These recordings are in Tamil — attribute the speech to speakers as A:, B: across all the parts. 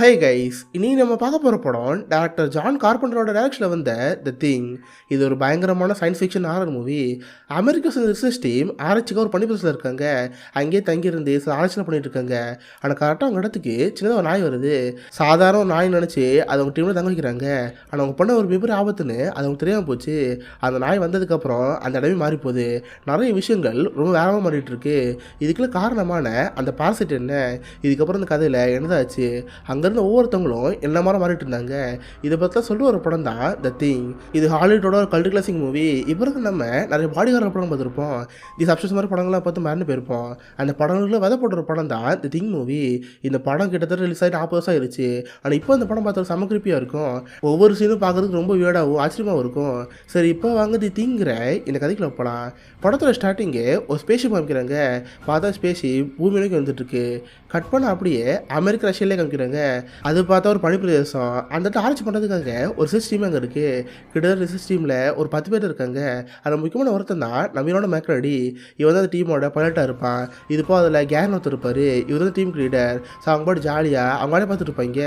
A: ஹை கைஸ் இன்னைக்கு நம்ம பார்க்க போகிற படம் டேரக்டர் ஜான் கார்பெண்டரோட டைரக்ஷனில் வந்த த திங். இது ஒரு பயங்கரமான science fiction horror movie. America research team ஆராய்ச்சிக்காக ஒரு பனிபுரத்தில் இருக்காங்க. அங்கேயே தங்கியிருந்து சில ஆராய்ச்சி பண்ணிட்டு இருக்காங்க. ஆனால் கரெக்டாக அவங்க இடத்துக்கு சின்னதாக ஒரு நாய் வருது. சாதாரண ஒரு நாய் நினச்சி அதை அவங்க டீமில் தங்க வைக்கிறாங்க. ஆனால் அவங்க பண்ண ஒரு மிகப்பெரிய ஆபத்துன்னு அது அவங்க தெரியாமல் போச்சு. அந்த நாய் வந்ததுக்கப்புறம் அந்த இடமே மாறி போகுது. நிறைய விஷயங்கள் ரொம்ப வேகமாக மாறிட்டு இருக்கு. இதுக்குள்ள காரணமான அந்த பாரசைட் என்ன, இதுக்கப்புறம் இந்த கதையில் என்னதாச்சு, அங்கேருந்து ஒவ்வொருத்தவங்களும் என்ன மாதிரி மாறிட்டு இருந்தாங்க. இதை பற்றி சொல்லிட்டு ஒரு படம் தான் த திங். இது ஹாலிவுட்டோட ஒரு கல்ட் கிளாசிக் மூவி. இப்போ இருக்கு நம்ம நிறைய பாடிகார படம் பார்த்துருப்போம். தி சப்ஸ்டன்ஸ் மாதிரி படங்கள்லாம் பார்த்து மறந்து போயிருப்போம். அந்த படங்களில் விதை போடுற படம் தான் த திங் மூவி. இந்த படம் கிட்டத்தட்ட ரிலீஸ் ஆகிட்டு 40 வருஷம் ஆயிடுச்சு. ஆனால் இப்போ அந்த படம் பார்த்தா செம கிரிப்பியாக இருக்கும். ஒவ்வொரு சீனும் பார்க்குறதுக்கு ரொம்ப வியர்டாகவும் ஆச்சரியமாகவும் இருக்கும். சரி, இப்போ வாங்க தி திங்கிற இந்த கதைக்குள்ள போகலாம். படத்தோட ஸ்டார்டிங்கு ஒரு ஸ்பேஸ்ஷிப் காமிக்கிறாங்க. பார்த்தா ஸ்பேஸ்ஷிப் பூமி நோக்கி வந்துட்டு இருக்கு. கட் பண்ண அப்படியே அமெரிக்க ரஷ்யாலே காமிக்கிறாங்க. அது பார்த்தா ஒரு பனிப்பிரதேசம். அந்த இடத்துல ஆராய்ச்சி பண்ணுறதுக்காக ஒரு ரிசர்ச் டீம் அங்கே இருக்குது. கிட்டத்தட்ட ரிசர்ச் டீமில் ஒரு 10 பேர் இருக்காங்க. அதில் முக்கியமான ஒருத்தன் தான் நம்மளோட மேக்ரடி. இவன் தான் அந்த டீமோட பைலட்டாக இருப்பான். இது போக அதில் கேரன் ஒருத்தர் இருப்பார். இவர் தான் டீம் லீடர். ஸோ அவங்க பாட்டு ஜாலியாக அவங்களே பார்த்துட்டு இருப்பாங்க.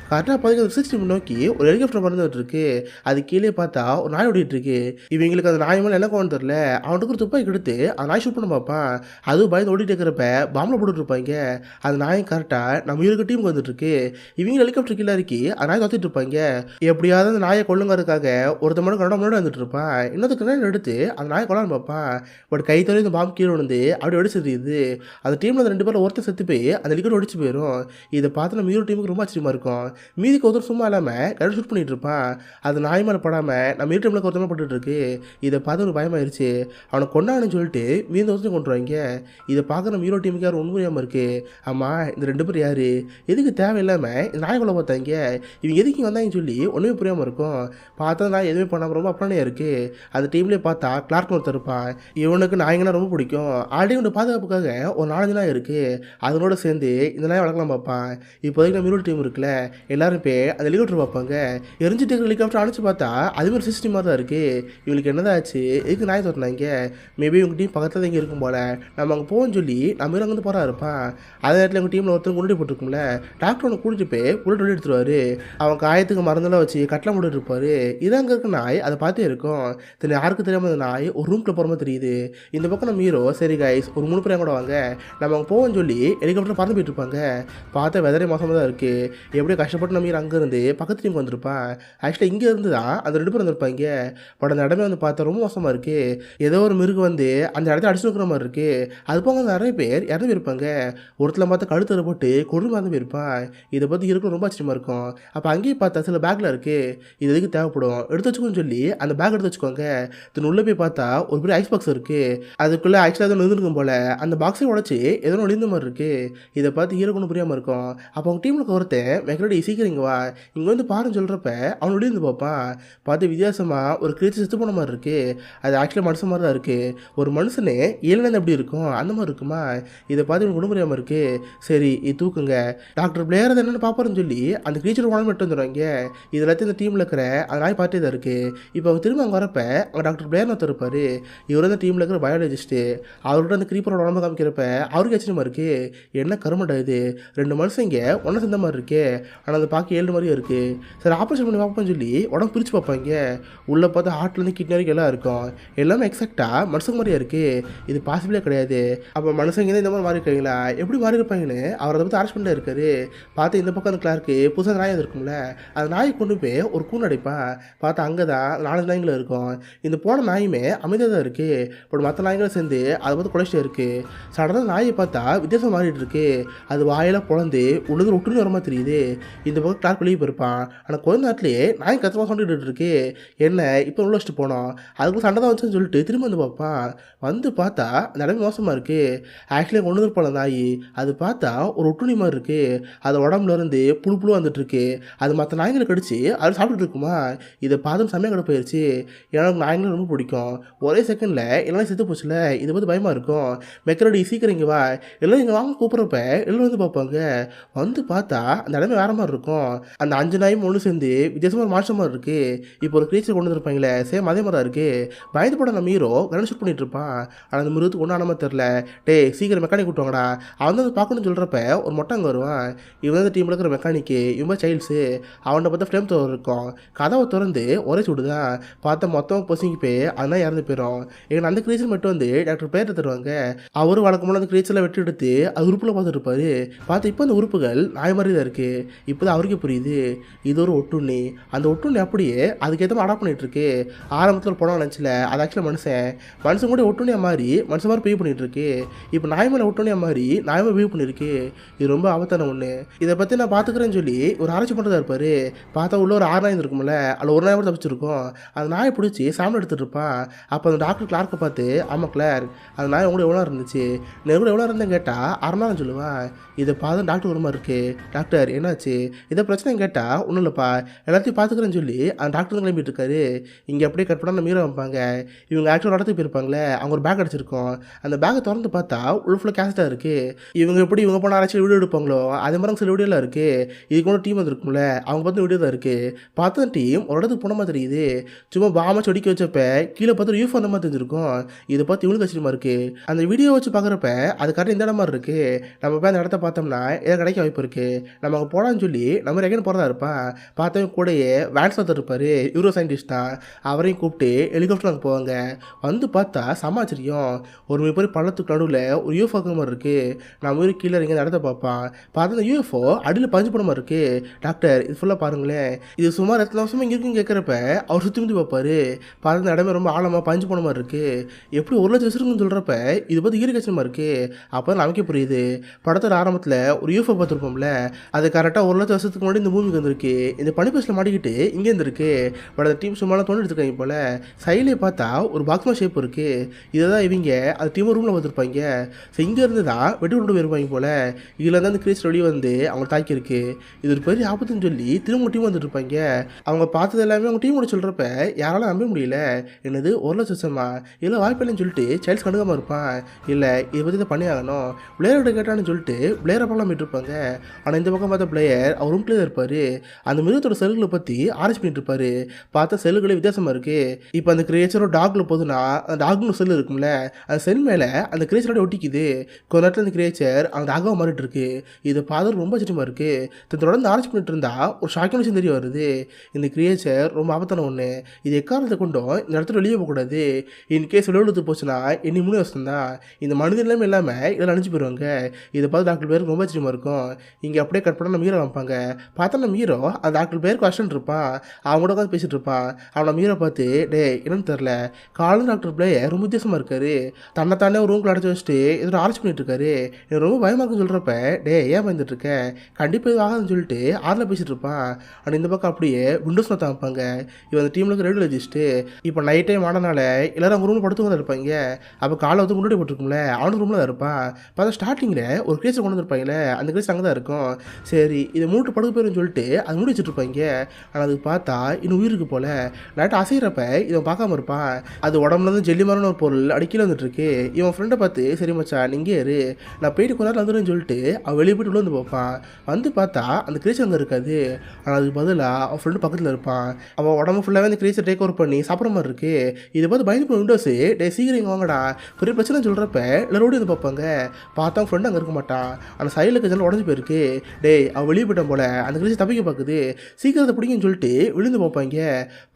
A: கரெக்டாக பார்த்து ரிசர்ச் டீம் நோக்கி ஒரு ஹெலிகாப்டர் பறந்துட்டு இருக்கு. அது கீழே பார்த்தா ஒரு நாய் ஓடிட்டு இருக்கு. இவங்களுக்கு அந்த நாய் மேலே என்ன கோவம் தெரில. அவனுக்கு ஒரு துப்பாக்கி எடுத்து அந்த நாய் ஷூட் பண்ண பார்ப்பான். அதுவும் பயந்து ஓடிட்டு இருக்கிறப்ப பாம்பில் போட்டுட்டு இருப்பாங்க. அந்த நாய் கரெக்டாக நம்ம இவருக்கு டீமுக்கு வந்துட்டு இருக்கு. இவங்க ஹெலிகாப்டர் கீழே இருக்கி அந்த நாய் தத்திட்டு இருப்பாங்க. எப்படியாவது அந்த நாயை கொள்ளுங்கிறதுக்காக ஒருத்த மட்டும் கரெக்டாக முன்னாடி வந்துட்டு இருப்பான். இன்னொரு கிணறு எடுத்து அந்த நாயை கொள்ளான்னு பார்ப்பான். பட் கை தவறி இந்த பாம்பு கீழே விழுந்து அப்படி வெடிச்சு தெரியுது. அந்த டீமில் அந்த 2 பேரும் ஒருத்தர் செத்து போய் அந்த லிக்கெட் ஒடிச்சு போயிடும். இதை பார்த்து நம்ம ஹீரோ டீமுக்கு ரொம்ப ஆச்சரியமா இருக்கும். மீதிக்கு ஒருத்தர் சும்மா இல்லாமல் கரெக்டாக ஷூட் பண்ணிட்டு இருப்பான். அது நாய் மேலே படாமல் நம்ம ஹீரோ டீமில் ஒருத்தமே பட்டுட்டு இருக்கு. இதை பார்த்து ஒரு பயமாயிருச்சு. அவனை கொண்டான்னு சொல்லிட்டு மீதி ஒருத்தர் கொண்டுருவாங்க. இதை பார்க்க நம்ம ஹீரோ டீமுக்கு யாரும் உண்மையாமல் இருக்கு. ஆமாம், இந்த 2 பேர் யாரு, எதுக்கு தேவையில்லாமல் இந்த நாய்க்குள்ள பார்த்தாங்க, இவங்க எதுக்கு இங்கே வந்தாங்கன்னு சொல்லி ஒன்றுமே புரியாமல் இருக்கும். பார்த்தா நான் எதுவுமே பண்ணாமல் ரொம்ப அப்ளானே இருக்குது. அந்த டீம்லேயே பார்த்தா கிளார்க் ஒருத்தர் இருப்பான். இவனுக்கு நாய்ங்கன்னா ரொம்ப பிடிக்கும். ஆல்ரெடி இவனோட பாதுகாப்புக்காக ஒரு 4 நாய் இருக்குது. அதனோட சேர்ந்து இந்த நாய் வளர்க்கலாம் பார்ப்பான். இப்போதைக்கு நம்ம டீம் இருக்குல்ல, எல்லாரும் போய் அந்த ஹெலிகாப்டர் பார்ப்பாங்க. எரிஞ்சிட்டு இருக்கிற ஹெலிகாப்டர் அனுப்பிச்சு பார்த்தா அதுமாதிரி சிஸ்டம் மாதிரி தான் இருக்குது. இவங்களுக்கு என்னதான் ஆச்சு, எதுக்கு நாய் தோட்டினாங்க, மேபி இவங்க டீம் பக்கத்தில் தான் இங்கே இருக்கும் போல், நம்ம அங்கே போவோம்னு சொல்லி நம்ம அங்கே வந்து போகிறா இருப்பான். அதே நேரத்தில் எங்கள் டீமில் ஒருத்தர் குண்டு போட்டிருக்கும்ல, டாக்டர் ஒன்று கூட்டிட்டு போய் புல்லட் வெளியே எடுத்துருவாரு. அவன் காயத்துக்கு மருந்தெல்லாம் வச்சு கட்டலாம் போட்டுட்டு இருப்பாரு. இதாங்க இருக்க நாய் அதை பார்த்தே இருக்கும். தென் யாருக்கு தெரியாமல் அந்த நாய் ஒரு ரூம்ல போகிற மாதிரி தெரியுது. இந்த பக்கம் நம்ம ஹீரோ சரி கைஸ் ஒரு 3 பேர் கூட வாங்க நம்ம அங்கே போவோம்னு சொல்லி ஹெலிகாப்டர் பறந்து போயிட்டு இருப்பாங்க. பார்த்தா வெதரே மோசமாக தான் இருக்குது. எப்படியோ கஷ்டப்பட்டு நம்ம ஹீரோ அங்கேருந்து பக்கத்து டீமுக்கு வந்திருப்பான். ஆக்சுவலாக இங்கே இருந்து தான் அந்த 2 பேர் வந்திருப்பாங்க. பட் அந்த இடமே வந்து பார்த்தா ரொம்ப மோசமாக இருக்குது. ஏதோ ஒரு மிருகம் வந்து அந்த இடத்த அடிச்சு வைக்கிற மாதிரி இருக்குது. அது போக நிறைய பேர் இறந்து போயிருப்பாங்க. ஒருத்தர் பார்த்தா கழுத்தில் போட்டு கொண்டு மறந்து போயிருப்பான். இதை பற்றி இருக்கும் ரொம்ப ஆச்சரியமாக இருக்கும். அப்போ அங்கேயே பார்த்தா சில பேக்கில் இருக்குது. இது எதுக்கு தேவைப்படும், எடுத்து வச்சுக்கோன்னு சொல்லி அந்த பேக் எடுத்து வச்சுக்கோங்க. தென் உள்ளே போய் பார்த்தா ஒரு பெரிய ஐஸ் பாக்ஸ் இருக்குது. அதுக்குள்ளே ஆக்சுவலாக எதுவும் நின்றுருக்கும் போல். அந்த பாக்ஸை உடச்சி ஏதோ ஒளிந்த மாதிரி இருக்குது. இதை பார்த்து ஹீரோக்கு ஒன்றும் புரியாமல் இருக்கும். அப்போ அவங்க டீமில் ஒருத்தன் மெக்ரடி சீக்கிரம் இங்கே வா, இங்கே வந்து பாருன்னு சொல்கிறப்ப அவன் ஒளிந்து பார்ப்பான். பார்த்து வித்தியாசமாக ஒரு கிரீச்சர் செத்து போன மாதிரி இருக்குது. அது ஆக்சுவலாக மனுஷன் மாதிரி தான் இருக்குது. ஒரு மனுஷனே ஏழுநேரம் எப்படி இருக்கும் அந்த மாதிரி இருக்குமா. இதை பார்த்து எனக்கு ஒன்றும் புரியாமல் இருக்குது. சரி இது தூக்குங்க, டாக்டர் பிளேயர் அதை என்னென்னு பார்ப்பாருன்னு சொல்லி அந்த கிரீச்சர் உடம்பு எடுத்து வந்துடுவாங்க. இது எல்லாத்தையும் இந்த டீமில் இருக்கிற அந்த நாய் பார்ட்டி தான் இருக்குது. இப்போ அவங்க திரும்ப அங்கே வரப்போ அங்கே டாக்டர் பிளேயர் ஒருத்தர் இருப்பார். இவர் தான் டீமில் இருக்கிற பயாலஜிஸ்ட்டு. அவர்கிட்ட அந்த கிரீப்பரோட உடம்பு காமிக்கிறப்ப அவருக்கு ஆச்சரியமாக இருக்குது. என்ன கருமண்டா இது, 2 மனுஷன் இங்கே ஒன்றை சேர்ந்த மாதிரி இருக்கே, ஆனால் அதை பார்க்க 7 மாதிரியும் இருக்குது. சரி ஆப்ரேஷன் பண்ணி பார்ப்போம்னு சொல்லி உடம்பு பிரித்து பார்ப்பாங்க. உள்ளே பார்த்தா ஹார்ட்லேருந்து கிட்னி வரைக்கும் எல்லாம் இருக்கும். எல்லாமே எக்ஸாக்டாக மனுஷங்க மாதிரியே இருக்குது. இது பாசிபிளே கிடையாது. அப்போ மனுஷங்க இந்த மாதிரி மாறி இருக்கீங்களா, எப்படி மாறி இருப்பாங்கன்னு அவர் அதை பற்றி அரெஸ்ட் பண்ணிட்டு இருக்காரு. பார்த்து இந்த பக்கம் அந்த கிளார்க்கு புதுசாக நாய் இருக்கும்ல, அந்த நாயை கொண்டு போய் ஒரு கூண்டு அடைப்பான். பார்த்தா அங்கே தான் 4 நாய்களும் இருக்கும். இந்த போன நாயுமே அமைதியாக தான் இருக்குது. பட் மற்ற நாய்களும் சேர்ந்து அதை பார்த்து குலைச்சிட்டே இருக்குது. சடனாக நாயை பார்த்தா வித்தியாசம் மாறிட்டு இருக்கு. அது வாயெல்லாம் பொழந்து உள்ளது ஒட்டுன்னு வர மாதிரி தெரியுது. இந்த பக்கம் கிளார்க் வெளியே போயிருப்பான். ஆனால் கொஞ்ச நேரத்துலேயே நாய் கத்தமாக சொல்லிட்டு இருக்கு. என்ன இப்போ உள்ள வச்சுட்டு போனோம், அதுக்குள்ள சண்டை தான் வச்சுன்னு சொல்லிட்டு திரும்ப வந்து பார்ப்பான். வந்து பார்த்தா அந்த இடமே மோசமாக இருக்குது. ஆக்சுவலி கொண்டு வந்துருப்பான நாய் அது பார்த்தா ஒரு ஒட்டுணி மாதிரி இருக்குது. அது உடம்புல இருந்து புழு வந்துட்டு இருக்கு. அது மற்ற நாய்களை கடிச்சு அது சாப்பிட்டுட்டு இருக்குமா. இதை பார்த்து சமயம் கடை போயிடுச்சு. எனக்கு நாய்களும் ரொம்ப பிடிக்கும். ஒரே செகண்டில் எல்லாம் செத்து போச்சுல, இதை பற்றி பயமாக இருக்கும். மெக்ரடி சீக்கிரம் இங்கே வா, எல்லாம் இங்கே வாங்க கூப்பிட்றப்ப எல்லாம் வந்து பார்ப்பாங்க. வந்து பார்த்தா அந்த இடமே வேற மாதிரி இருக்கும். அந்த 5 நாயும் ஒன்று சேர்ந்து வித்தியாசமாக மாற்றமாக இருக்குது. இப்போ ஒரு கிரீச்சர் கொண்டு வந்துருப்பாங்களே சேம் அதே மாதிரி தான் இருக்குது. பயந்து போட நம்ம ஹீரோ கரண்ட் ஷூட் பண்ணிட்டு இருப்பான். ஆனால் அந்த மிருகத்துக்கு ஒன்றும் ஆனமா தெரில. டே சீக்கிரம் மெக்கானிக் கூட்டுவாங்கடா, அவன் வந்து பார்க்கணும்னு சொல்கிறப்ப ஒரு மொட்டை அங்கே வருவான். இவன் வந்து டீமில் இருக்கிற மெக்கானிக்கு இவன் சைல்ட்ஸு அவனை பார்த்தா ஃப்ளேம் த்ரோவர் இருக்கும். கதவை திறந்து ஒரே சூடு தான் பார்த்தா மொத்தம் பொசிங்கி போய் அதெல்லாம் இறந்து போயிடும். எங்கள் அந்த கிரீச்சர் மட்டும் வந்து டாக்டர் பேர் தருவாங்க. அவரும் வழக்கமான அந்த கிரீச்சரில் வெட்டி எடுத்து அது உறுப்பில் பார்த்துட்டு இருப்பாரு. பார்த்து இப்போ அந்த உறுப்புகள் நாய் மாதிரி தான் இருக்குது. இப்போ தான் அவருக்கே புரியுது இது ஒரு ஒட்டுண்ணி. அந்த ஒட்டுண்ணி அப்படியே அதுக்கேற்ற மாதிரி அடாப்ட் பண்ணிட்டு இருக்கு. ஆரம்பத்தில் போனால் நினச்சில அது ஆக்சுவலாக மனுஷன் கூட ஒட்டுண்ணியாக மாதிரி மனுஷன் மாதிரி பிஹேவ் பண்ணிட்டு இருக்கு. இப்போ நாய் மேலே ஒட்டுண்ணியாக மாதிரி நாய் மாதிரி பிஹேவ் பண்ணியிருக்கு. இது ரொம்ப ஆபத்தான ஒன்று. இதை பற்றி நான் பார்த்துக்கிறேன்னு சொல்லி ஒரு ஆராய்ச்சி பண்ணுறதா இருப்பார். பார்த்தா உள்ள ஒரு 6 நாய் இருக்கும்ல, அதில் ஒரு நாய் மட்டும் தப்பிச்சிருக்கும். அந்த நாயை பிடிச்சி சாப்பிட எடுத்துகிட்டு இருப்பான். அப்போ அந்த டாக்டர் கிளார்க்கை பார்த்து ஆமாம் கிளார் அந்த நாய் உங்களை எவ்வளோ இருந்துச்சு நெருங்கில் எவ்வளோ இருந்தேன்னு கேட்டால் 6 நாள் சொல்லுவான். இதை பார்த்து டாக்டர் ஒரு மாதிரி இருக்குது. டாக்டர் என்னாச்சு இதை பிரச்சனை கேட்டால் ஒன்றும் இல்லைப்பா எல்லாத்தையும் பார்த்துக்கிறேன்னு சொல்லி அந்த டாக்டர் தான் கிளம்பிட்டு இருக்காரு. இங்கே அப்படியே கட் பண்ணால் மீற வைப்பாங்க. இவங்க ஆக்சுவலாக இடத்துக்கு போயிருப்பாங்களே அவங்க ஒரு பேக் அடிச்சிருக்கோம். அந்த பேக்கை திறந்து பார்த்தா உள்ள ஃபுல்லாக கேஸ்ட்டாக இருக்குது. இவங்க போன ஆராய்ச்சி வீடியோ எடுப்பாங்களோ அதே மாதிரி சில வீடியோலாம் இருக்குது. இதுக்கு ஒன்று டீம் வந்துருக்கும்ல அவங்க பார்த்து வீடியோ தான் இருக்குது. பார்த்து அந்த டீம் ஒரு இடத்துக்கு போன மாதிரி தெரியுது. சும்மா பாமா சொடிக்க வச்சப்ப கீழே பார்த்து யூஃப் அந்த மாதிரி தெரிஞ்சிருக்கும். இதை பார்த்து இவங்களுக்கு கஷ்டமாக இருக்குது. அந்த வீடியோ வச்சு பார்க்குறப்ப அது கரெக்டாக இந்த இடம் மாதிரி இருக்குது. நம்ம போய் அந்த இடத்த பார்த்தோம்னா எதை கிடைக்க வாய்ப்பு இருக்குது. நம்ம அங்கே போகலான்னு சொல்லி நம்ம ரெகன் போகிறதா இருப்பான். பார்த்தவங்க கூடயே வேன்ஸ் ஒருத்தர் இருப்பார். யூரோ சயின்டிஸ்ட் தான். அவரையும் கூப்பிட்டு ஹெலிகாப்டர் அங்கே போவாங்க. வந்து பார்த்தா சமாச்சரியம் ஒரு மிகப்பெரிய பள்ளத்துக்கு நடுவில் ஒரு யூஎஃப்ஓ மாதிரி இருக்குது. நம்ம ஊருக்கு கீழே இங்கே இடத்த பார்ப்பான். பார்த்தா அந்த யூஎஃப்ஓ அடியில் பஞ்சு போன மாதிரி இருக்குது. டாக்டர் இது ஃபுல்லாக பாருங்களேன் இது சுமார் எத்தனை வருஷமாக இங்கே இருக்குன்னு கேட்குறப்ப அவர் சுற்றி முற்றி பார்ப்பாரு. பார்த்து அந்த இடமே ரொம்ப ஆழமாக பஞ்சு போன மாதிரி இருக்குது. எப்படி 1 லட்சம் வருஷம்னு சொல்கிறப்ப இது பார்த்து ஈரக்கச்சமாக இருக்குது. அப்போ தான் நமக்கே புரியுது படத்தோட ஆரம்பத்தில் ஒரு யூஎஃப்ஓ பார்த்துருப்போம்ல அது கரெக்டாக 1 லட்சம் வருஷத்துக்கு முன்னாடி இந்த பூமிக்கு வந்திருக்கு. இந்த பனிப்பேசில் மாட்டிக்கிட்டு இங்கே இருந்திருக்கு. பட் அந்த டீம் சும்மாலாம் தோண்டி எடுத்துருக்காங்க போல். சைட்லேயே பார்த்தா ஒரு பாக்ஸ்மா ஷேப் இருக்குது. இதை தான் இவங்க அந்த டீம் ரூமில் பார்த்துருப்பாங்க. ஸோ இங்கேருந்து தான் வெட்டி விட்டு போயிருப்பாங்க போல். இதில் தான் அந்த கிரீச்சர் வெளியே வந்து அவங்க தாக்கியிருக்கு. இது ஒரு பெரிய ஆபத்துன்னு சொல்லி திரும்ப டீம் வந்துட்டு இருப்பாங்க. அவங்க பார்த்தது எல்லாமே அவங்க டீமோட சொல்கிறப்ப யாராலும் நம்ப முடியல. என்னது 1 லட்சம் வருஷமா இல்லை வாய்ப்பில்லைன்னு சொல்லிட்டு சைல்ட்ஸ் கண்டுக்காமல் இருப்பான். இல்லை இதை பற்றி தான் பண்ணி ஆகணும் பிளேயர்கிட்ட கேட்டான்னு சொல்லிட்டு பிளேயரை பக்கம் இருப்பாங்க. ஆனால் இந்த பக்கம் பார்த்த பிளேயர் அவர் ரூம்லேயே தான் இருப்பார். அந்த மிருகத்தோட செல்களை பற்றி ஆராய்ச்சி பண்ணிட்டு இருப்பார். பார்த்தா செல்லுகளே வித்தியாசமாக இருக்குது. இப்போ அந்த கிரியேச்சரோட டாகில் போதுன்னா அந்த டாக்னு செல் இருக்கும்ல அந்த செல் மேலே அந்த கிரியேச்சரோட ஒட்டிக்குது. கொஞ்ச நேரத்தில் அந்த கிரியேச்சர் அந்த டாகாக மாறிட்டு இருக்கு. இதை பார்த்து ரொம்ப ஆச்சரியமாக இருக்குது. தொடர்ந்து ஆராய்ச்சி பண்ணிட்டு இருந்தா ஒரு ஷாக்கிங் விஷயம் தெரிய வருது. இந்த கிரியேச்சர் ரொம்ப ஆபத்தான ஒன்று. இது எக்காரணத்தை கொண்டும் இந்த இடத்துல வெளியே போகக்கூடாது. இன்கேஸ் வெளியே போச்சுன்னா இன்னும் 3 வருஷம் தான் இந்த மனிதன் எல்லாமே இல்லாமல் இதெல்லாம் அனுப்பிச்சு போயிடுவாங்க. இதை பார்த்து டாக்டர் பேருக்கு ரொம்ப ஆச்சரியமாக இருக்கும். இங்கே அப்படியே கட் பண்ண மீரோ வைப்பாங்க. பார்த்தா நம்ம மீரோ அந்த டாக்டர் பேருக்கு அஷ்டன் இருப்பான். அவங்க கூட உட்காந்து பேசிட்டு இருப்பான். அவனை மீரோ பார்த்து டே என்னன்னு தெரில காலம் டாக்டர் பிளேயர் ரொம்ப வித்தியாசமாக இருக்காரு. தன்னைத்தானே ஒரு ரூம்குள்ள அடைச்சி வச்சுட்டு இதில் ஆராய்ச்சி பண்ணிட்டு இருக்காரு. எனக்கு ரொம்ப பயமாக இருக்குன்னு சொல்கிறப்ப டே ஏன் பயந்துட்டு இருக்க கண்டிப்பாக இது ஆகாதுன்னு சொல்லிட்டு ஆறில் பேசிட்டு இருப்பான். ஆனால் இந்த பக்கம் அப்படியே விண்டோஸ் தான் வைப்பாங்க. இவன் அந்த டீமில் இருக்க ரேடியோலஜிஸ்ட்டு. இப்போ நைட் டைம் ஆனனால எல்லாரும் அவங்க ரூமில் படுத்து தான் இருப்பாங்க. அப்போ காலை வந்து முன்னாடி போட்டுருக்கும்ல அவனுக்கு ரூமில் தான் இருப்பான். பார்த்தா ஸ்டார்டிங்கில் ஒரு கிரேச்சர் கொண்டு வந்துருப்பாங்களே அந்த கிரேச்சர் அங்கே தான் இருக்கும். சரி இதை மூட்டு படுக்க போயிருன்னு சொல்லிட்டு அது மூடி வச்சுட்டு இருப்பாங்க. ஆனால் அதுக்கு பார்த்தா இன்னும் உயிருக்கு போல லைட்டாக அசைகிறப்ப இவன் பார்க்காம இருப்பான். அது உடம்புலேருந்து ஜெல்லி மாதிரியான ஒரு பொருள் அடிக்கல வந்துட்டு இருக்கு. இவன் ஃப்ரெண்டை பார்த்து சரி மச்சான் நீங்கள் இரு நான் போயிட்டு கொஞ்ச நேரம் வந்துடுன்னு சொல்லிட்டு அவன் வெளியே போய்ட்டு உள்ள வந்து பார்ப்பான். வந்து பார்த்தா அந்த கிரேச்சர் அங்கே இருக்காது. ஆனால் அதுக்கு பதிலாக அவன் ஃப்ரெண்டு பக்கத்தில் இருப்பான். அவன் உடம்பு ஃபுல்லாகவே அந்த கிரேச்சர் டேக் ஓவர் பண்ணி சாப்பிட்ற மாதிரி இருக்கு. இதை பார்த்து பயந்து போய் விண்டோஸு டே சீக்கிரம் இங்கே வாங்கடா பெரிய பிரச்சனை சொல்கிறப்ப எல்லாரோடு வந்து பார்ப்பாங்க. பார்த்தா அவன் ஃப்ரெண்டு அங்கே இருக்க மாட்டான். ஆனால் சைடில் இருக்கிற உடஞ்சி போயிருக்கு. டே அவன் வெளியே போயிட்டான் போல அந்த கிரேச்சர் தப்பிக்க பார்க்குது. சீக்கிரத்தை பிடிக்குன்னு சொல்லிட்டு விழுந்து பார்ப்பாங்க.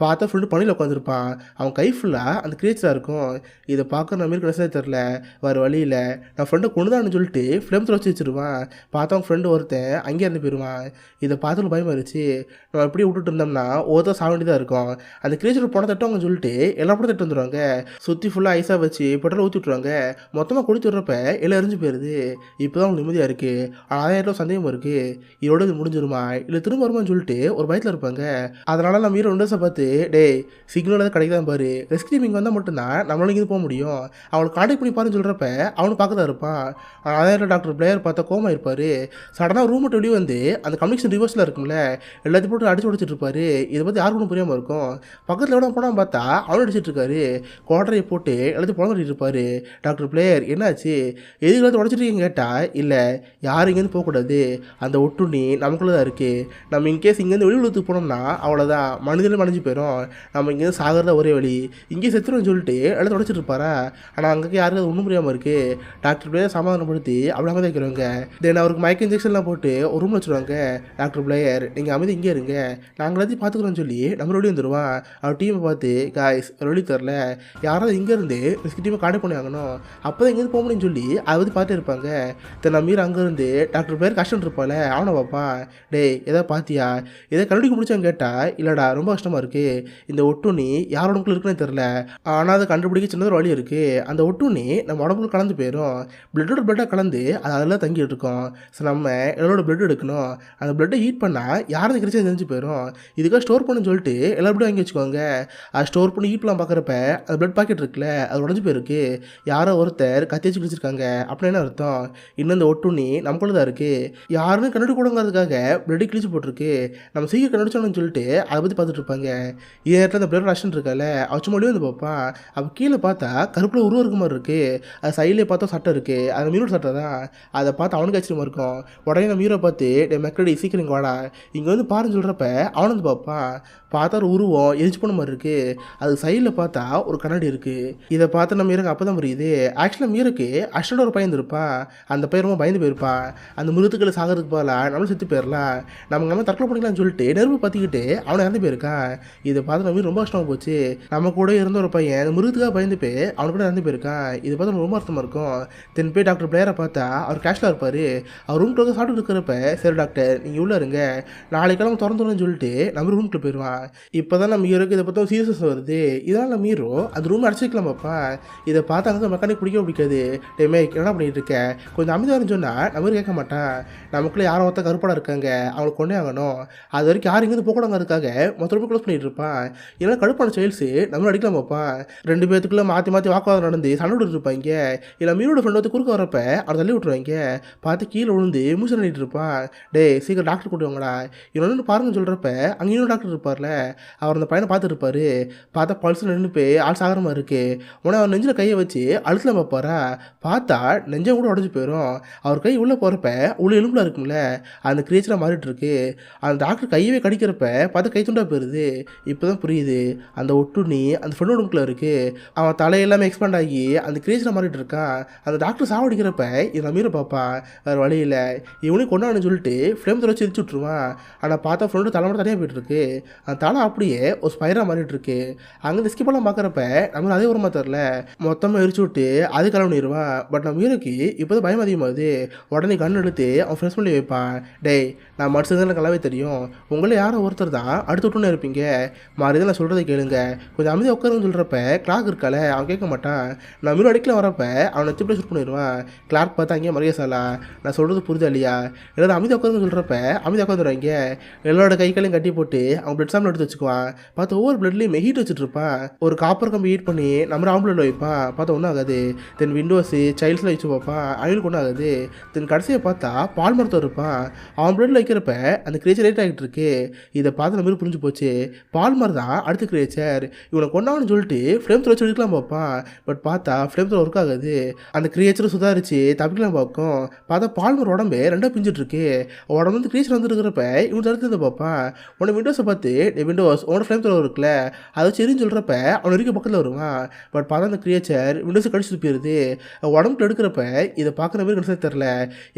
A: பார்த்தா ஃப்ரெண்டு பணியில் உட்காந்துருப்பான். அவன் கை ஃபுல்லாக அந்த கிரேச்சராக இருக்கும். இதை பார்க்க நம்ம இருக்க ரசனை தெரில வேறு வழியில் நான் ஃப்ரெண்டை கொண்டுதான்னு சொல்லிட்டு ஃப்ளேம் த்ரோ வச்சு வச்சுருவான். பார்த்தா அவன் ஃப்ரெண்டு ஒருத்தன் அங்கேயே இருந்து போயிடுவான். இதை பார்த்து பயமாக இருந்துச்சு. நம்ம எப்படி விட்டுட்டு இருந்தோம்னா ஒருத்தர் சாக வேண்டியதாக இருக்கும். அந்த கிரேச்சர் போன தட்டுவாங்கன்னு சொல்லிட்டு எல்லா படம் தட்டு வந்துடுவாங்க. சுற்றி ஃபுல்லாக ஐஸாக வச்சு பெட்ரோல் ஊற்றி விட்ருவாங்க. மொத்தமாக குடிச்சு விட்றப்ப எல்லாம் எரிஞ்சு போயிடுது. இப்போ தான் அவங்களுக்கு நிம்மதியாக இருக்குது. ஆனால் அதான் சந்தேகமாக இருக்குது இதோட இது முடிஞ்சிருமா இல்லை திரும்ப வருமானு சொல்லிட்டு ஒரு பயத்தில் இருப்பாங்க. அதனால் நம்ம ஹீரோ விண்டோஸை பார்த்து டே சிக்னல் ஏதாவது கிடைக்குதான் பாரு ரெஸ்கியூ இங்கே வந்தால் மட்டும்தான் நம்மளால இங்கே போக முடியும் அவனுக்கு கான்டாக்ட் பண்ணி பாருன்னு சொல்கிறப்ப அவனு பார்க்க தான் இருப்பான். அதான் டாக்டர் பிளேயர் பார்த்தா கோமா இருப்பார். சடனாக ரூம் விட்டு வெளியே வந்து அந்த கம்யூனிகேஷன் ரிவர்ஸில் இருக்கும்ல எல்லாத்தையும் போட்டு அடிச்சு உடச்சிட்டு இருப்பாரு. இதை பற்றி யாருக்கும் புரியாமல் இருக்கும். பக்கத்தில் எவ்வளோ போனால் பார்த்தா அவனு அடிச்சிட்டு இருக்காரு. குவாட்டரையை போட்டு எல்லாத்தையும் புலம்பிட்டு இருப்பார். டாக்டர் பிளேயர் என்னாச்சு எதுக்கு எல்லாத்தையும் உடச்சிட்டு கேட்டால் இல்லை யாரும் இங்கேருந்து போகக்கூடாது அந்த ஒட்டுண்ணி நமக்குள்ளே தான் இருக்குது. நம்ம இன்கேஸ் இங்கேருந்து வெளியுலகத்துக்கு போனோம்னா அவ்வளோதான் மனிதனும் மறைஞ்சு போயிடும். நம்ம இங்கேருந்து சாகிறதா ஒரே வழி இங்கேயே செத்துருன்னு சொல்லிட்டு எல்லாத்தையும் உடச்சிட்டு இருப்பாரா. ஆனால் அங்கே யாருக்கு அது ஒன்றும் புரியாமல் இருக்குது. டாக்டர் பிளேயர் சமாதானப்படுத்தி அப்படி அமைதி வைக்கிறவங்க. தென் அவருக்கு மயக்க இன்ஜெக்ஷன்லாம் போட்டு ஒரு ரூமில் வச்சுருவாங்க. டாக்டர் பிளேயர் நீங்கள் அமைதி இங்கே இருங்க, நாங்கள் எல்லாத்தையும் பார்த்துக்குறோன்னு சொல்லி நம்ம வெளியே வந்துடுவான். அவர் டீமை பார்த்து காய்ஸ் வெளியே தரல, யாராவது இங்கேருந்து ரிஸ்க் டீமை காண்டக்ட் பண்ணி ஆகணும், அப்போ தான் இங்கேருந்து போக முடியும்னு சொல்லி அதை பற்றி பார்த்துட்டு இருப்பாங்க. தென் மீர் அங்கேருந்து டாக்டர் பிளேயர் கஷ்டம் இருப்பாள், அவனை பார்ப்பான். டேய் எதாவது பார்த்தியா, எதாவது கண்டுபிடிக்க முடிச்சான்னு கேட்டால் இல்லைடா ரொம்ப கஷ்டமாக இருக்குது, இந்த ஒட்டுண்ணி யார் உடம்புக்குள்ள இருக்குன்னு தெரில, ஆனால் அதை கண்டுபிடிக்க சின்னது வழி இருக்குது. அந்த ஒட்டுண்ணி நம்ம உடம்புக்குள்ள கலந்து போயிடும், பிளட்டோட பிளட்டாக கலந்து அது அதெல்லாம் தங்கிட்டு இருக்கோம். ஸோ நம்ம எல்லாரோட பிளட் எடுக்கணும், அந்த பிளட்டை ஹீட் பண்ணால் யாரும் கிடைச்சா தெரிஞ்சு போயிடும், இதுக்காக ஸ்டோர் பண்ணுன்னு சொல்லிட்டு எல்லா பிளட்டும் வாங்கி வச்சுக்கோங்க. அது ஸ்டோர் பண்ணி ஹீட் பண்ணலாம் பார்க்குறப்ப அது பிளட் பாக்கெட் இருக்குல்ல அது உடஞ்சி போயிருக்கு, யாரோ ஒருத்தர் கத்தி வச்சு கிழிச்சிருக்காங்க அப்படின்னு என்ன அர்த்தம், இன்னும் இந்த ஒட்டுண்ணி நமக்குள்ள தான் இருக்குது, யாருன்னு கண்டுபிடிக்கூடங்கிறதுக்காக பிளட்டை கிழிச்சு போட்டிருக்கு, நம்ம சீக்கிரம் கண்டுபிடிச்சோன்னு சொல்லிட்டு அதை பற்றி பார்த்துட்டு இருப்பாங்க. இதே நேரத்தில் அந்த பிளட் ரஷன் இருக்கால அவச்சு மொழியும் வந்து பார்ப்பான். அப்போ கீழே பார்த்தா கருப்பில் உருவம் இருக்க மாதிரி இருக்குது, அது சைட்லேயே பார்த்தா சட்டை இருக்குது, அது மீனோட சட்டை தான். அதை பார்த்து அவனுக்கு ஆச்சரியமாக இருக்கும். உடனே நம்ம ஹீரோ பார்த்து மெக்கடி சீக்கிரம் இங்கே வாடா இங்கே வந்து பாருன்னு சொல்கிறப்ப அவன் வந்து பார்ப்பான். பார்த்தா ஒரு உருவம் எரிச்சு போன மாதிரி இருக்குது, அது சைடில் பார்த்தா ஒரு கண்ணாடி இருக்குது. இதை பார்த்து நம்ம மீருக்கு அப்போ தான் புரியுது, ஆக்சுவலாக மீருக்கு அஷ்டோட ஒரு பையன் இருப்பான், அந்த பையன் ரொம்ப பயந்து போயிருப்பான், அந்த மிருகத்துக்களை சாகிறதுக்கு போகலாம் நம்மளும் செத்து போயிடலாம், நம்ம தற்கொலை பண்ணிக்கலாம்னு சொல்லிட்டு நெருப்பு பற்றிக்கிட்டு அவனை இறந்து போயிருக்கான். இதை பார்த்து நம்ம ரொம்ப கஷ்டமாக போச்சு, நம்ம கூட இருந்த ஒரு பையன் அந்த மிருகத்துக்காக பயந்து போய் அவனுக்கு கூட இறந்து போயிருக்கான். இதை பார்த்து ரொம்ப அர்த்தமாக இருக்கும். தென் போய் டாக்டர் பிளேயரை பார்த்தா அவர் கேஷ்லாக இருப்பார், அவர் ரூம்க்கு வந்து சாப்பிட்டு இருக்கிறப்ப சரி டாக்டர் நீங்கள் உள்ளே இருங்க நாளைக்கு கிழமை திறந்துடுன்னு சொல்லிட்டு நம்ம ரூம்க்கு போயிடுவான். இப்போ தான் நம்ம ஹீரோக்கு இதை பார்த்தா சீரியஸ் வருது, இதனால் நம்ம ஹீரோ அது ரூம் அடிச்சிக்கலாம் பார்ப்பான். இதை பார்த்து அங்கே மெக்கானிக் பிடிக்காது, டேமே என்ன பண்ணிட்டு இருக்க கொஞ்சம் அமைதியாக சொன்னால் நம்ம கேட்க மாட்டான், நமக்குள்ளே யாரோ ஒருத்த கருப்பாடாக இருக்காங்க அவங்களை கொண்டே ஆகணும், அது வரைக்கும் யாரும் இங்கேருந்து போகக்கூடாங்கிறதுக்காக மொத்த ரூம் க்ளோஸ் பண்ணிட்டு இருப்பான். இல்லைனா கடுப்பான சைல்ஸு நம்மளும் அடிக்கலாம் பார்ப்பான். ரெண்டு பேத்துக்குள்ளே மாற்றி வாக்குவாதம் நடந்து சண்டை விட்டு இருப்பாங்க. இல்லை மீனோட ஃப்ரெண்ட் வந்து குறுக்க வரப்ப அவனை தள்ளி விட்டுருவாங்க, பார்த்து கீழே விழுந்து மூச்சு பண்ணிட்டு இருப்பான். டே சீக்கிரம் டாக்டர் கூட்டு வாங்கடா இன்னொன்று பாருங்கன்னு சொல்கிறப்ப அங்கே இன்னொரு டாக்டர் இருப்பார்ல, அவர் அந்த பையனை பார்த்துருப்பாரு. பார்த்தா பல்ஸ் நின்று போய் ஆள் சாகிற மாதிரி இருக்குது, உடனே அவர் நெஞ்சில் கையை வச்சு அழுத்தலாம் பார்ப்பாரா, பார்த்தா நெஞ்சம் கூட உடஞ்சி போயிடும். அவர் கை உள்ளே போகிறப்ப உள்ள எலும்புல இருக்கும்ல அந்த கிரியேச்சராக மாறிட்டு இருக்கு. அந்த டாக்டர் கையவே கடிக்கிறப்ப பார்த்தா கை துண்டா போயிடுது. இப்போ தான் புரியுது அந்த ஒட்டுண்ணி அந்த ஃப்ரெண்ட் உடம்புக்குள்ள இருக்குது, அவன் தலையெல்லாமே எக்ஸ்பேண்ட் ஆகி அந்த கிரியேச்சராக மாறிட்டு இருக்கான். அந்த டாக்டர் சாவடிக்கிறப்ப இவன் மீற பார்ப்பான், வேறு வழியில் இவனையும் கொண்டாடுன்னு சொல்லிட்டு ஃப்ளேம் தர சிரிச்சு விட்ருவான். ஆனால் பார்த்தா ஃப்ரெண்டு தலைமுறை தனியாக போயிட்டுருக்கு, அந்த தலை அப்படியே ஒரு ஸ்பைராக மாறிட்டு இருக்கு. அங்கே ஸ்கிப்பெல்லாம் பார்க்குறப்ப நம்மளும் அதே உரமாக தரல மொத்தமாக எரிச்சு விட்டு அது கிளம்பிடுவான். பட் நம்ம ஹீரோக்கு இப்போ தான் பயம் அதிகமாகுது. உடனே கண் எடுத்து அவன் ஃப்ரெண்ட்ஸ் பண்ணி வைப்பான். டேய் நான் மனுஷங்க நல்லாவே தெரியும், உங்களே யாரோ ஒருத்தர் தான் அடுத்து விட்டுன்னு இருப்பீங்க, மாறி தான் நான் சொல்கிறத கேளுங்க கொஞ்சம் அமைதியாக உட்காருன்னு சொல்கிறப்ப கிளாக் இருக்கால அவன் கேட்க மாட்டான். நான் மீண்டும் அடிக்கலாம் வரப்ப அவனை திருப்பி ஷூட் பண்ணிடுவான். கிளாக் பார்த்தா அங்கேயே மரியாசாலா நான் சொல்கிறது புரியுதா இல்லையா, எல்லாரும் அமைதியாக உட்காருன்னு சொல்கிறப்ப அமைதியாக உட்காந்துருவாங்க. எல்லாரோட கைகளையும் கட்டி போட்டு அவன் பிளட் சாம்பிள் எடுத்து வச்சுக்குவான். பார்த்து ஒவ்வொரு பிளட்லேயும் ஹீட் வச்சுட்டு இருப்பான். ஒரு காப்பர் கம்பி ஹீட் பண்ணி நம்ம ஆம்புலெட்டில் வைப்பான், பார்த்தா ஒன்றும் ஆகாது. தென் விண்டோஸு சைல்ட்ஸில் வச்சு பார்ப்பான், அவங்களுக்கு ஒன்றும் ஆகாது. தென் கடைசியை பார்த்தா பால் மரத்தம் இருப்பான், அவன் பிளட்டில் வைக்கிறப்ப அந்த கிரியேச்சர் ரேட் ஆகிட்டு இருக்கு. இதை பார்த்து நம்ம புரிஞ்சு போச்சு, பால் மரம் தான் அடுத்த கிரியேச்சர், இவனை கொண்டான்னு சொல்லிட்டு ஃப்ளேம் த்ரோ வச்சு எடுக்கலாம் பார்ப்பான். பட் பார்த்தா ஃப்ளேம் த்ரோ ஒர்க் ஆகாது. அந்த கிரியேச்சரை சுதாரிச்சு தப்பிக்கலாம் பார்க்கும். பார்த்தா பால்மர் உடம்பு ரெண்டாக பிஞ்சிட்டு இருக்கு. உடம்பு வந்து கிரியேச்சர் வந்து இருக்கிறப்ப இவன் தடுத்து வந்து பார்ப்பான். உடனே விண்டோஸை பார்த்து விண்டோஸ் உன்னோட ஃப்ளேம் த்ரோ இருக்குல்ல அதை சரின்னு சொல்கிறப்ப அவன் இருக்க பக்கத்தில் வருவான். பட் பார்த்தா அந்த கிரியேச்சர் விண்டோஸை கடிச்சு போயிருது. உடம்புல எடுக்கிறப்ப இதை பார்க்குற மாதிரி கடைசியாக தெரில,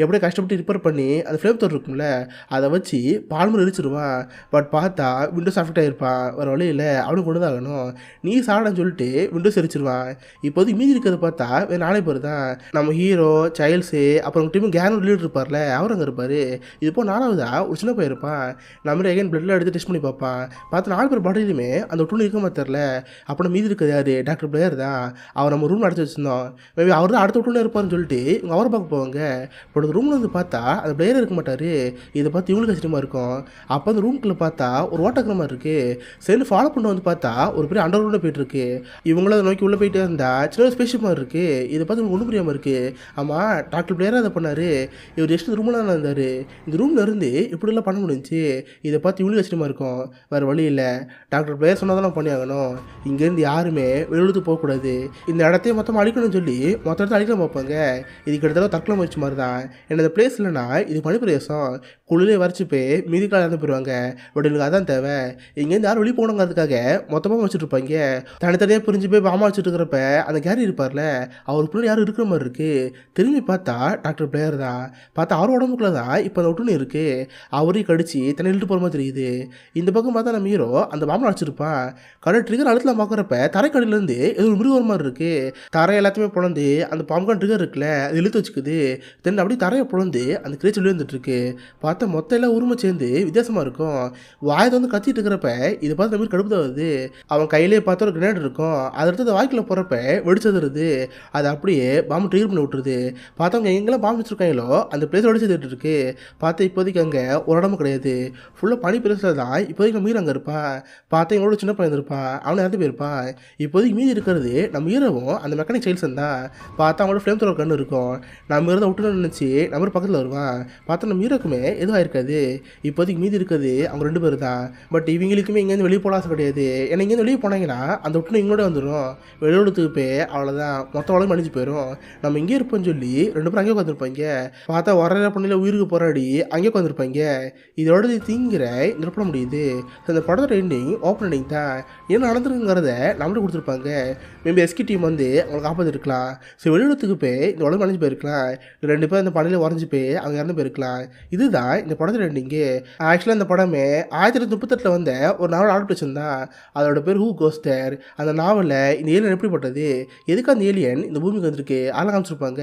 A: எப்படியே கஷ்டப்பட்டு ரிப்பேர் பண்ணி அந்த ஃப்ளேம் த்ரோ இருக்கும்ல அதை வச்சு பால்மர் எரிச்சிருவான். பட் பார்த்தா விண்டோஸ் அஃபெக்ட் ஆகிருப்பான், வேறு வழி இல்லை அவனுக்கு கொண்டு தான் ஆகணும், நீ சாடன்னு சொல்லிட்டு விண்டோஸ் எரிச்சிருவான். இப்போது மீதி இருக்கிறத பார்த்தா வேறு நாளை பேர் தான் நம்ம ஹீரோ சைல்ட்ஸு அப்புறம் டீம் கேன் லீடர் இருப்பார்ல அவர் அங்கே இருப்பார். இது இப்போ நாலாவதா ஒரு சின்ன பையன் இருப்பான். நம்ம எகைன் பிளட்டில் எடுத்து டெஸ்ட் பண்ணி பார்ப்பான். பார்த்து 4 பேர் பாடியிலுமே அந்த ஒட்டுன்னு இருக்க மாதிரி தெரில. அப்புறம் மீதி இருக்கிறது யார், டாக்டர் பிளேயர் தான், அவர் நம்ம ரூமில் அடைச்சி வச்சுருந்தோம். மேபி அவர் தான் அடுத்த ஒட்டுன்னு இருப்பார்னு சொல்லிட்டு இவங்க அவரை பார்க்க போவாங்க. பட் அந்த ரூமில் வந்து பார்த்தா அந்த பிளேயர் இருக்க மாட்டார். இதை பார்த்து இவங்களுக்கு கஷ்டமாக இருக்கும். அப்போ அந்த ரூமுக்குள்ளே பார்த்தா ஒரு ஓட்டக்கிற மாதிரி இருக்குது. சரி ஃபாலோ பண்ண வந்து பார்த்தா ஒரு பெரிய அண்டர் கிரவுண்டில் போயிட்டுருக்கு. இவங்களும் அதை நோக்கி உள்ளே போயிட்டே இருந்தால் சின்ன ஸ்பேஷிப் மாதிரி இருக்குது. இதை பார்த்து ஒன்றும் புரியாமல் இருக்குது. ஆமாம் டாக்டர் பிளேயராக அதை பண்ணார், இவர் ஜஸ்ட் ரூமில் தான் இருந்தார், இந்த ரூமில் இருந்து இப்படிலாம் பண்ண முடிஞ்சிச்சு. இதை பார்த்து இவங்களுக்கு கஷ்டமாக இருக்கும், வேறு வழி இல்லை டாக்டர் பிளேயர் சொன்னால் தான் பண்ணி ஆகணும், இங்கேருந்து யாருமே வெளியுறதுக்கு போகக்கூடாது, இந்த இடத்தையும் மொத்தமாக அழிக்கணும்னு சொல்லி மொத்த இடத்த அழிக்கலாம் பார்ப்பாங்க. இது கிட்டத்தட்ட தற்கொலை முயற்சி மாதிரி தான். என்னோட பிளேஸ் இல்லைனா இது பனிப்பிரதேசம், குளிலே வரைச்சி போய் மீதி காலம் இறந்து போயிடுவாங்க. பட் எனக்கு அதான் தேவை, இங்கேருந்து யாரும் வெளியே போகணுங்கிறதுக்காக மொத்தமாக வச்சுட்டு இருப்பாங்க. தனித்தனியாக பிரிஞ்சு போய் பாமா வச்சுட்டு இருக்கிறப்ப அந்த கேரி இருப்பார்ல அவருக்கு பின்னாடி யாரும் இருக்கிற மாதிரி இருக்குது. திரும்பி பார்த்தா டாக்டர் பிளேயர் தான். பார்த்தா அவர் உடம்புக்குள்ள தான் இப்போ அந்த ஒட்டுண்ணி இருக்குது, அவரையும் கடிச்சு தண்ணி இழுட்டு போகிற மாதிரி தெரியுது. இந்த பக்கம் பார்த்தா நம்ம ஹீரோ அந்த பாம்பை அடிச்சிருப்பான். கடை ட்ரிகர் அழுத்தலாம் பார்க்குறப்ப தரைக்கடியிலேருந்து ஏதோ ஒரு மிருகம் மாதிரி இருக்குது. தரை எல்லாத்தையுமே பிளந்து அந்த பாம்புக்கான ட்ரிகர் இருக்குல்ல அது இழுத்து வச்சுக்குது. தென் அப்படியே தரையை பிளந்து அந்த கிரேச்சர் விழுந்துட்டு இருக்கு. பார்த்தா மொத்தம் எல்லாம் உரிமை சேர்ந்து வித்தியாசமாக இருக்கும். வாயத்தை வந்து கத்திட்டு இருக்கிறப்ப இதை பார்த்து நம்ம கடுப்பு தான் வருது. அவன் கையிலே பார்த்த ஒரு கிரேனேட் இருக்கும், அதை எடுத்து அந்த வாய்க்கில் போகிறப்ப வெடிச்சதுருது. அது அப்படியே பாம்பு ட்ரிகர் பண்ணி விட்டுருது. பார்த்தவங்க எங்கெல்லாம் பாம்பு வச்சுருக்காங்களோ அந்த பிளேஸ் வெடிச்சதுட்டு இருக்கு. பார்த்தா இப்போதைக்கு அங்கே ஒரு இடமும் கிடையாது, ஃபுல்லாக பனி பிளேஸில் தான் இப்போதைக்கு நம்ம ஹீரோ அங்கே இருப்பான். பார்த்தா எங்களோட சின்ன பையன் இருப்பான், அவனை இறந்து போயிருப்பான். இப்போதைக்கு மீதி இருக்கிறது நம்ம ஹீரோவும் அந்த மெக்கானிக் சைல்ட்ஸன் தான். பார்த்தா அவங்களோட ஃப்ளேம் த்ரோவர் கண்ணு இருக்கும். நம்ம இருந்தால் விட்டுன்னு நினச்சி நம்ம பக்கத்தில் வருவான். பார்த்தா நம்ம ஹீரோக்குமே எதுவும் ஆயிருக்காது. இப்போதைக்கு மீதி இருக்கிறது அவங்க 2 பேர் தான். பட் இவங்களுக்குமே இங்கேருந்து வெளியே போக ஆசை கிடையாது. ஏன்னா இங்கேருந்து வெளியே போனாங்கன்னா அந்த ஒட்டுன்னு இங்களோட வந்துடும். வெளியோடத்துக்கு போய் அவ்வளோதான், மொத்த உலகம் அழிஞ்சு போயிடும். நம்ம இங்கே இருப்போம்னு சொல்லி 2 பேரும் அங்கே உட்காந்துருப்பாங்க. பார்த்தா வர பண்ணியில் உயிருக்கு போராடி அங்கே உட்காந்துருப்பாங்க. இதோட தீங்கிற இந்த படம் முடியுது. இந்த படத்தோட எண்டிங் ஓப்பன் எண்டிங் தான். என்ன நடந்துருங்கிறத நம்மளே கொடுத்துருப்பாங்க. மேபி எஸ்கி டீம் வந்து அவங்களை காப்பாற்றிருக்கலாம். சரி வெளியிடத்துக்கு போய் இந்த உலகம் அழிஞ்சு போயிருக்கலாம். 2 பேர் இந்த படையில் உறைஞ்சி போய் அவங்க இறந்து போயிருக்கலாம். இதுதான் இந்த படத்தோட எண்டிங்கு. ஆக்சுவலாக இந்த படமே 1938 வந்த ஒரு நாவல் ஆடப்பிடிச்சிருந்தான் தான். அதோட பேர் ஹூ கோஸ்டர். அந்த நாவலில் இந்த ஏலியன் எப்படிப்பட்டது, எதுக்கு அந்த ஏலியன் இந்த பூமிக்கு வந்திருக்கு அதெல்லாம் காமிச்சிருப்பாங்க.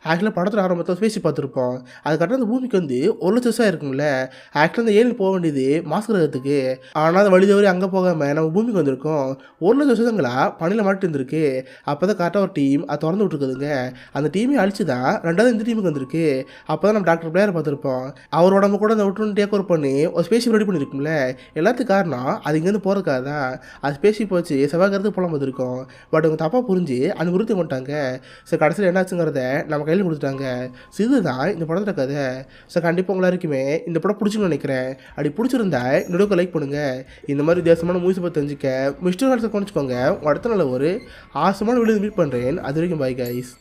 A: ஆக்சுவலாக படத்தில் ஆரம்பத்தில் பேசி பார்த்துருப்போம். அதுக்கப்புறம் அந்த பூமிக்கு வந்து 1 லட்சம் வருஷம் இருக்கும்ல. ஆக்சுவலாக அந்த ஏலியன் போக வேண்டியது மாஸ் கிரகத்துக்கு. ஆனால் அந்த வழி தவறி அங்கே போகாமல் நம்ம பூமிக்கு வந்திருக்கோம். 1 லட்சம் வருஷங்களா பணியில் மாட்டி இருந்திருக்கு. அப்போ தான் கரெக்டாக ஒரு டீம் அதை திறந்து விட்டுருக்குதுங்க. அந்த டீமே அழிச்சு தான் 2வது இந்த டீமுக்கு வந்திருக்கு. அப்போ தான் நம்ம டாக்டர் பிளேயரை பார்த்துருப்போம். அவர் உடம்பு கூட அந்த விட்டு டேக் ஓவர் பண்ணி ஒரு ஸ்பேஸ்ஷிப் ரெடி பண்ணியிருக்கும்ல. எல்லாத்துக்கும் காரணம் அது இங்கேருந்து போகிறதுக்காக தான். அது ஸ்பேஸ்ஷிப் வச்சு செவ்வாய்க்கிறதுக்கு போகலாம் பார்த்துருக்கோம். பட் அவங்க தப்பாக புரிஞ்சு அனுபவித்து கொண்டாங்க. ஸோ கடைசியில் என்னாச்சுங்கிறத நம்ம கையில் கொடுத்துட்டாங்க. ஸோ இதுதான் இந்த படத்தோட கதை. ஸோ கண்டிப்பாக எல்லாருக்குமே இந்த படம் பிடிச்சுன்னு நினைக்கிறேன். அப்படி பிடிச்சிருந்தா இந்த லைக் பண்ணுங்கள். இந்த மாதிரி வித்தியாசமான மூவிஸை பற்றி தெரிஞ்சுக்க மிஸ்டர் ஹால்ஸை குறைச்சிக்கோங்க. அடுத்த நாள் ஒரு ஆசமான வீடியோ மீட் பண்ணுறேன். அது வரைக்கும் பாய் கைஸ்.